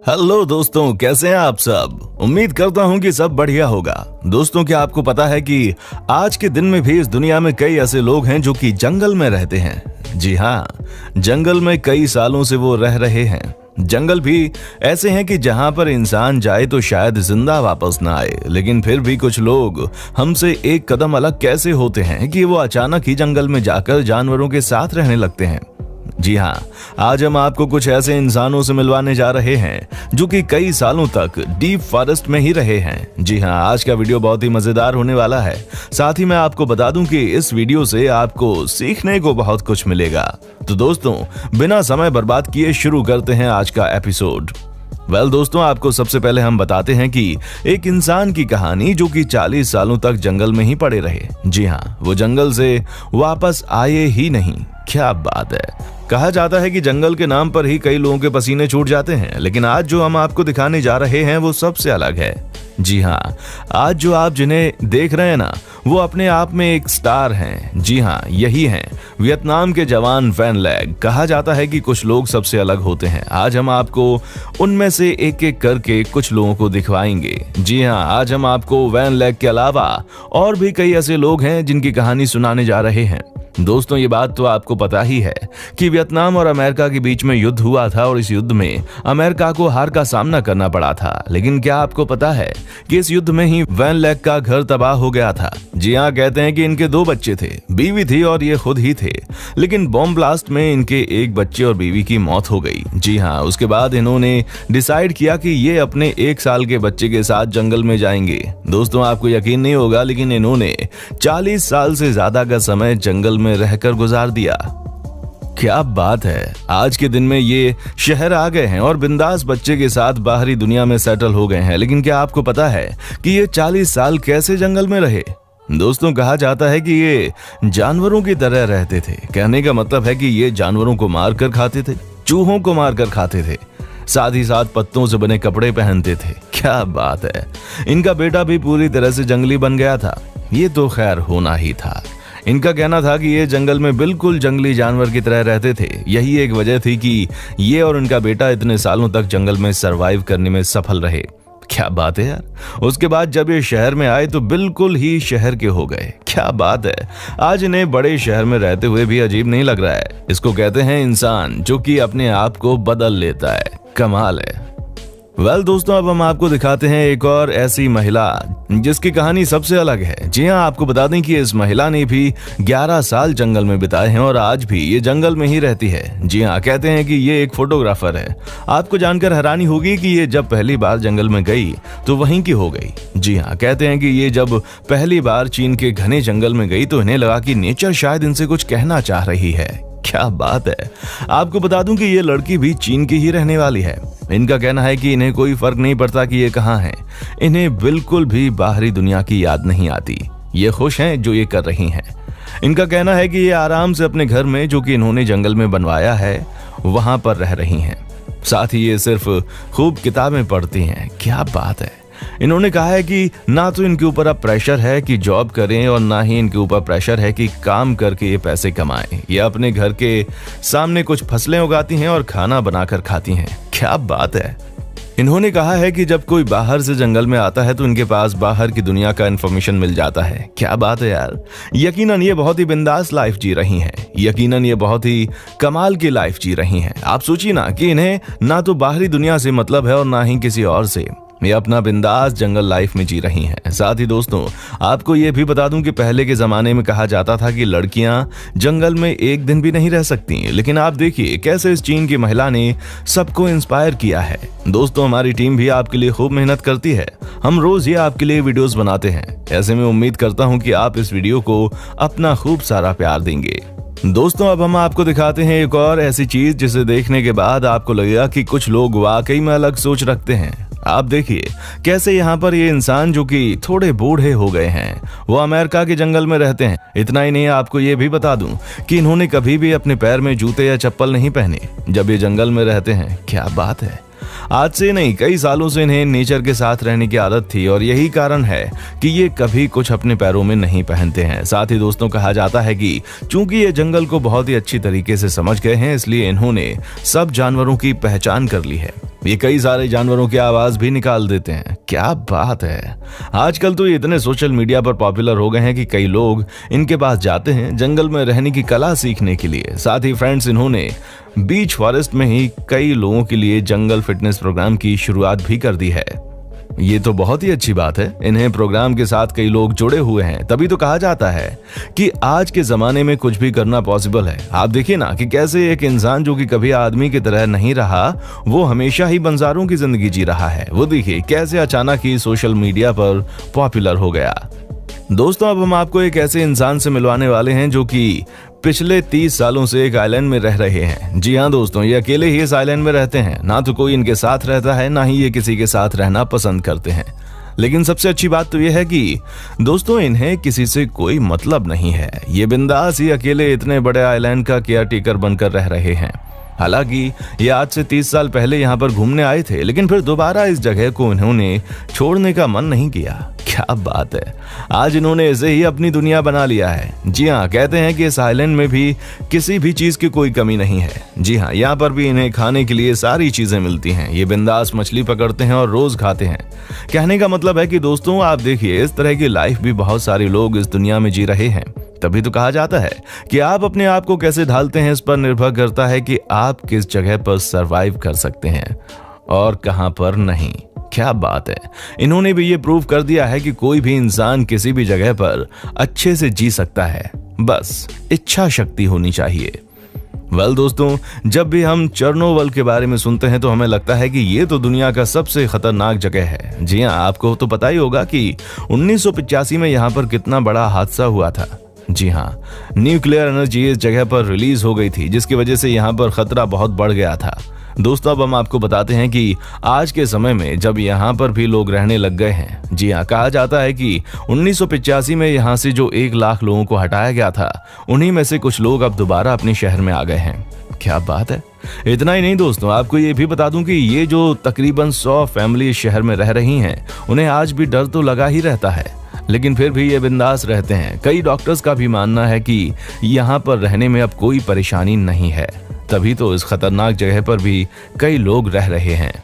Hello दोस्तों, कैसे हैं आप सब। उम्मीद करता हूं कि सब बढ़िया होगा। दोस्तों, क्या आपको पता है कि आज के दिन में भी इस दुनिया में कई ऐसे लोग हैं जो कि जंगल में रहते हैं। जी हाँ, जंगल में कई सालों से वो रह रहे हैं। जंगल भी ऐसे हैं कि जहां पर इंसान जाए तो शायद जिंदा वापस ना आए, लेकिन फिर भी कुछ लोग हमसे एक कदम अलग कैसे होते हैं कि वो अचानक ही जंगल में जाकर जानवरों के साथ रहने लगते हैं। जी हाँ, आज हम आपको कुछ ऐसे इंसानों से मिलवाने जा रहे हैं जो कि कई सालों तक डीप फॉरेस्ट में ही रहे हैं। जी हाँ, आज का वीडियो बहुत ही मजेदार होने वाला है। साथ ही मैं आपको बता दूं कि इस वीडियो से आपको सीखने को बहुत कुछ मिलेगा। तो दोस्तों, बिना समय बर्बाद किए शुरू करते हैं आज का एपिसोड। दोस्तों, आपको सबसे पहले हम बताते हैं कि एक इंसान की कहानी जो कि 40 सालों तक जंगल में ही पड़े रहे। जी हाँ, वो जंगल से वापस आए ही नहीं। क्या बात है। कहा जाता है कि जंगल के नाम पर ही कई लोगों के पसीने छूट जाते हैं, लेकिन आज जो हम आपको दिखाने जा रहे हैं वो सबसे अलग है। जी हाँ, आज जो आप जिन्हें देख रहे हैं ना, वो अपने आप में एक स्टार हैं। जी हाँ, यही हैं वियतनाम के जवान वैन लैग। कहा जाता है कि कुछ लोग सबसे अलग होते हैं। आज हम आपको उनमें से एक एक करके कुछ लोगों को दिखवाएंगे। जी हाँ, आज हम आपको वैन लैग के अलावा और भी कई ऐसे लोग हैं जिनकी कहानी सुनाने जा रहे हैं। दोस्तों, ये बात तो आपको पता ही है कि वियतनाम और अमेरिका के बीच में युद्ध हुआ था और इस युद्ध में अमेरिका को हार का सामना करना पड़ा था। लेकिन क्या आपको पता है कि इस युद्ध में ही वैन लैग का घर तबाह हो गया था। जी हाँ, कहते हैं कि इनके 2 बच्चे थे, बीवी थी और ये खुद ही थे, लेकिन बॉम्ब ब्लास्ट में इनके एक बच्चे और बीवी की मौत हो गई। जी हाँ, उसके बाद इन्होंने डिसाइड किया कि ये अपने 1 साल के बच्चे के साथ जंगल में जाएंगे। दोस्तों, आपको यकीन नहीं होगा, लेकिन इन्होंने 40 साल से ज्यादा का समय जंगल में रहकर गुजार दिया। क्या बात है। आज के दिन में ये शहर आ गए हैं और बिंदास बच्चे के साथ बाहरी दुनिया में सेटल हो गए हैं। लेकिन क्या आपको पता है कि ये 40 साल कैसे जंगल में रहे। दोस्तों, कहा जाता है कि ये जानवरों की तरह रहते थे। कहने का मतलब है कि ये जानवरों को मार कर खाते थे, चूहों को मार कर खाते थे, साथ ही साथ पत्तों से बने कपड़े पहनते थे। क्या बात है। इनका बेटा भी पूरी तरह से जंगली बन गया था। ये तो खैर होना ही था। इनका कहना था कि ये जंगल में बिल्कुल जंगली जानवर की तरह रहते थे। यही एक वजह थी कि ये और इनका बेटा इतने सालों तक जंगल में सरवाइव करने में सफल रहे। क्या बात है यार। उसके बाद जब ये शहर में आए तो बिल्कुल ही शहर के हो गए। क्या बात है। आज इन्हें बड़े शहर में रहते हुए भी अजीब नहीं लग रहा है। इसको कहते हैं इंसान जो कि अपने आप को बदल लेता है। कमाल है। दोस्तों, अब हम आपको दिखाते हैं एक और ऐसी महिला जिसकी कहानी सबसे अलग है। जी हाँ, आपको बता दें कि इस महिला ने भी 11 साल जंगल में बिताए हैं और आज भी ये जंगल में ही रहती है। जी हाँ, कहते हैं कि ये एक फोटोग्राफर है। आपको जानकर हैरानी होगी कि ये जब पहली बार जंगल में गई तो वहीं की हो गई। जी हाँ, कहते हैं कि ये जब पहली बार चीन के घने जंगल में गई तो इन्हें लगा कि नेचर शायद इनसे कुछ कहना चाह रही है। क्या बात है। आपको बता दूं कि ये लड़की भी चीन की ही रहने वाली है। इनका कहना है कि इन्हें कोई फर्क नहीं पड़ता कि ये कहाँ हैं। इन्हें बिल्कुल भी बाहरी दुनिया की याद नहीं आती। ये खुश हैं जो ये कर रही हैं। इनका कहना है कि ये आराम से अपने घर में, जो कि इन्होंने जंगल में बनवाया है, वहां पर रह रही हैं। साथ ही ये सिर्फ खूब किताबें पढ़ती हैं। क्या बात है। इन्होंने कहा है कि ना तो इनके ऊपर अब प्रेशर है कि जॉब करें और ना ही इनके ऊपर प्रेशर है कि काम करके ये पैसे कमाएं। ये अपने घर के सामने कुछ फसलें उगाती हैं और खाना बनाकर खाती हैं। क्या बात है। इन्होंने कहा है कि जब कोई बाहर से जंगल में आता है तो इनके पास बाहर की दुनिया का इन्फॉर्मेशन मिल जाता है। क्या बात है यार। यकीनन ये बहुत ही बिंदास लाइफ जी रही हैं। यकीनन ये बहुत ही कमाल की लाइफ जी रही हैं। आप सोचिए ना कि इन्हें ना तो बाहरी दुनिया से मतलब है और ना ही किसी और से। ये अपना बिंदास जंगल लाइफ में जी रही हैं। साथ ही दोस्तों, आपको ये भी बता दूं कि पहले के जमाने में कहा जाता था कि लड़कियां जंगल में एक दिन भी नहीं रह सकती, लेकिन आप देखिए कैसे इस चीन की महिला ने सबको इंस्पायर किया है। दोस्तों, हमारी टीम भी आपके लिए खूब मेहनत करती है। हम रोज ही आपके लिए वीडियोस बनाते हैं। ऐसे में उम्मीद करता हूं कि आप इस वीडियो को अपना खूब सारा प्यार देंगे। दोस्तों, अब हम आपको दिखाते हैं एक और ऐसी चीज जिसे देखने के बाद आपको लगेगा कि कुछ लोग वाकई में अलग सोच रखते हैं। आप देखिए कैसे यहाँ पर ये इंसान जो कि थोड़े बूढ़े हो गए हैं, वो अमेरिका के जंगल में रहते हैं। इतना ही नहीं, आपको ये भी बता दूं कि इन्होंने कभी भी अपने पैर में जूते या चप्पल नहीं पहने जब ये जंगल में रहते हैं। क्या बात है। आज से नहीं, कई सालों से इन्हें नेचर के साथ रहने की आदत थी और यही कारण है कि ये कभी कुछ अपने पैरों में नहीं पहनते हैं। साथ ही दोस्तों कहा जाता है कि चूंकि ये जंगल को बहुत ही अच्छी तरीके से समझ गए हैं, इसलिए इन्होंने सब जानवरों की पहचान कर ली है। ये कई सारे जानवरों की आवाज भी निकाल देते हैं। क्या बात है। आजकल तो ये इतने सोशल मीडिया पर पॉपुलर हो गए हैं कि कई लोग इनके पास जाते हैं जंगल में रहने की कला सीखने के लिए। साथ ही फ्रेंड्स, इन्होंने बीच फॉरेस्ट में ही कई लोगों के लिए जंगल फिटनेस प्रोग्राम की शुरुआत भी कर दी है। ये तो बहुत ही अच्छी बात है। इन्हें प्रोग्राम के साथ कई लोग जुड़े हुए हैं, तभी तो कहा जाता है कि आज के जमाने में कुछ भी करना पॉसिबल है। आप देखिए ना कि कैसे एक इंसान जो कि कभी आदमी की तरह नहीं रहा, वो हमेशा ही बंजारों की जिंदगी जी रहा है। वो देखिए कैसे अचानक ही सोशल मीडिया पर पॉपुलर हो गया। दोस्तों, अब हम आपको एक ऐसे इंसान से मिलवाने वाले हैं जो कि पिछले 30 सालों से एक आइलैंड में रह रहे हैं। जी हाँ दोस्तों, ये अकेले ही इस आइलैंड में रहते हैं। ना तो कोई इनके साथ रहता है, ना ही ये किसी के साथ रहना पसंद करते हैं। लेकिन सबसे अच्छी बात तो ये है कि दोस्तों, इन्हें किसी से कोई मतलब नहीं है। ये बिंदास ही अकेले इतने बड़े आइलैंड का केयरटेकर बनकर रह रहे हैं। हालांकि ये आज से 30 साल पहले यहाँ पर घूमने आए थे, लेकिन फिर दोबारा इस जगह को इन्होंने छोड़ने का मन नहीं किया। क्या बात है, आज इन्होंने इसे ही अपनी दुनिया बना लिया है। जी हाँ, कहते हैं कि इस आइलैंड में भी किसी भी चीज की कोई कमी नहीं है। जी हाँ, यहाँ पर भी इन्हें खाने के लिए सारी चीजें मिलती हैं। ये बिंदास मछली पकड़ते हैं और रोज खाते हैं। कहने का मतलब है कि दोस्तों, आप देखिए, इस तरह की लाइफ भी बहुत सारे लोग इस दुनिया में जी रहे हैं। तभी तो कहा जाता है कि आप अपने आप को कैसे ढालते हैं, इस पर निर्भर करता है कि आप किस जगह पर सरवाइव कर सकते हैं और कहां पर नहीं। क्या बात है। इन्होंने भी ये प्रूव कर दिया है कि कोई भी इंसान किसी भी जगह पर अच्छे से जी सकता है, बस इच्छा शक्ति होनी चाहिए। दोस्तों, जब भी हम चेरनोबिल के बारे में सुनते हैं तो हमें लगता है कि ये तो दुनिया का सबसे खतरनाक जगह है। जी हाँ, आपको तो पता ही होगा कि 1985 में यहाँ पर कितना बड़ा हादसा हुआ था। जी हाँ, न्यूक्लियर एनर्जी इस जगह पर रिलीज हो गई थी, जिसकी वजह से यहाँ पर खतरा बहुत बढ़ गया था। दोस्तों, अब हम आपको बताते हैं कि आज के समय में जब यहाँ पर भी लोग रहने लग गए हैं। जी हाँ, कहा जाता है कि 1985 में यहाँ से जो 1 लाख लोगों को हटाया गया था, उन्हीं में से कुछ लोग अब दोबारा अपने शहर में आ गए हैं। क्या बात है। इतना ही नहीं दोस्तों, आपको ये भी बता दूं कि ये जो तकरीबन 100 फैमिली शहर में रह रही हैं, उन्हें आज भी डर तो लगा ही रहता है, लेकिन फिर भी ये बिंदास रहते हैं। कई डॉक्टर्स का भी मानना है कि यहाँ पर रहने में अब कोई परेशानी नहीं है, तभी तो इस खतरनाक जगह पर भी कई लोग रह रहे हैं।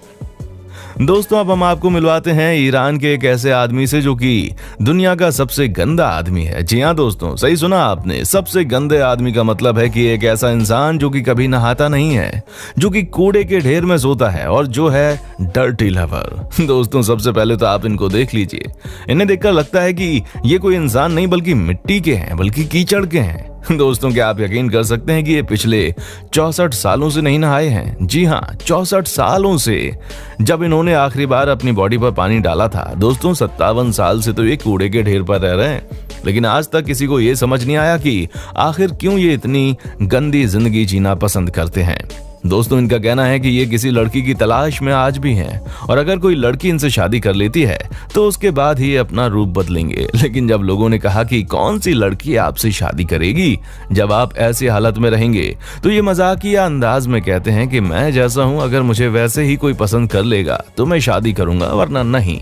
दोस्तों, अब हम आपको मिलवाते हैं ईरान के एक ऐसे आदमी से जो कि दुनिया का सबसे गंदा आदमी है। जी हाँ दोस्तों, सही सुना आपने। सबसे गंदे आदमी का मतलब है कि एक ऐसा इंसान जो कि कभी नहाता नहीं है, जो कि कूड़े के ढेर में सोता है और जो है डर्टी लवर। दोस्तों, सबसे पहले तो आप इनको देख लीजिए। इन्हें देखकर लगता है कि ये कोई इंसान नहीं बल्कि मिट्टी के हैं, बल्कि कीचड़ के हैं। दोस्तों, क्या आप यकीन कर सकते हैं कि ये पिछले 64 सालों से नहीं नहाए हैं। जी हाँ, 64 सालों से। जब इन्होंने आखिरी बार अपनी बॉडी पर पानी डाला था, दोस्तों 57 साल से तो ये कूड़े के ढेर पर रह रहे हैं। लेकिन आज तक किसी को ये समझ नहीं आया कि आखिर क्यों ये इतनी गंदी जिंदगी जीना पसंद करते हैं। दोस्तों, इनका कहना है कि ये किसी लड़की की तलाश में आज भी हैं और अगर कोई लड़की इनसे शादी कर लेती है तो उसके बाद ही अपना रूप बदलेंगे। लेकिन जब लोगों ने कहा कि कौन सी लड़की आपसे शादी करेगी जब आप ऐसी हालत में रहेंगे, तो ये मजाकिया अंदाज में कहते हैं कि मैं जैसा हूं, अगर मुझे वैसे ही कोई पसंद कर लेगा तो मैं शादी करूंगा, वरना नहीं।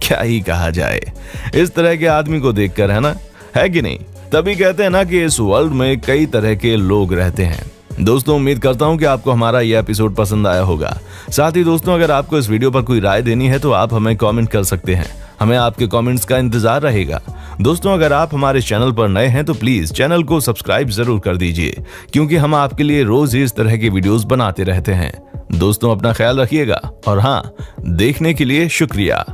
क्या ही कहा जाए इस तरह के आदमी को देखकर, है कि नहीं। तभी कहते हैं ना कि इस वर्ल्ड में कई तरह के लोग रहते हैं। दोस्तों, उम्मीद करता हूं कि आपको हमारा यह एपिसोड पसंद आया होगा। साथ ही दोस्तों, अगर आपको इस वीडियो पर कोई राय देनी है तो आप हमें कमेंट कर सकते हैं। हमें आपके कमेंट्स का इंतजार रहेगा। दोस्तों, अगर आप हमारे चैनल पर नए हैं तो प्लीज चैनल को सब्सक्राइब जरूर कर दीजिए, क्योंकि हम आपके लिए रोज ही इस तरह की वीडियोस बनाते रहते हैं। दोस्तों, अपना ख्याल रखिएगा और हाँ, देखने के लिए शुक्रिया।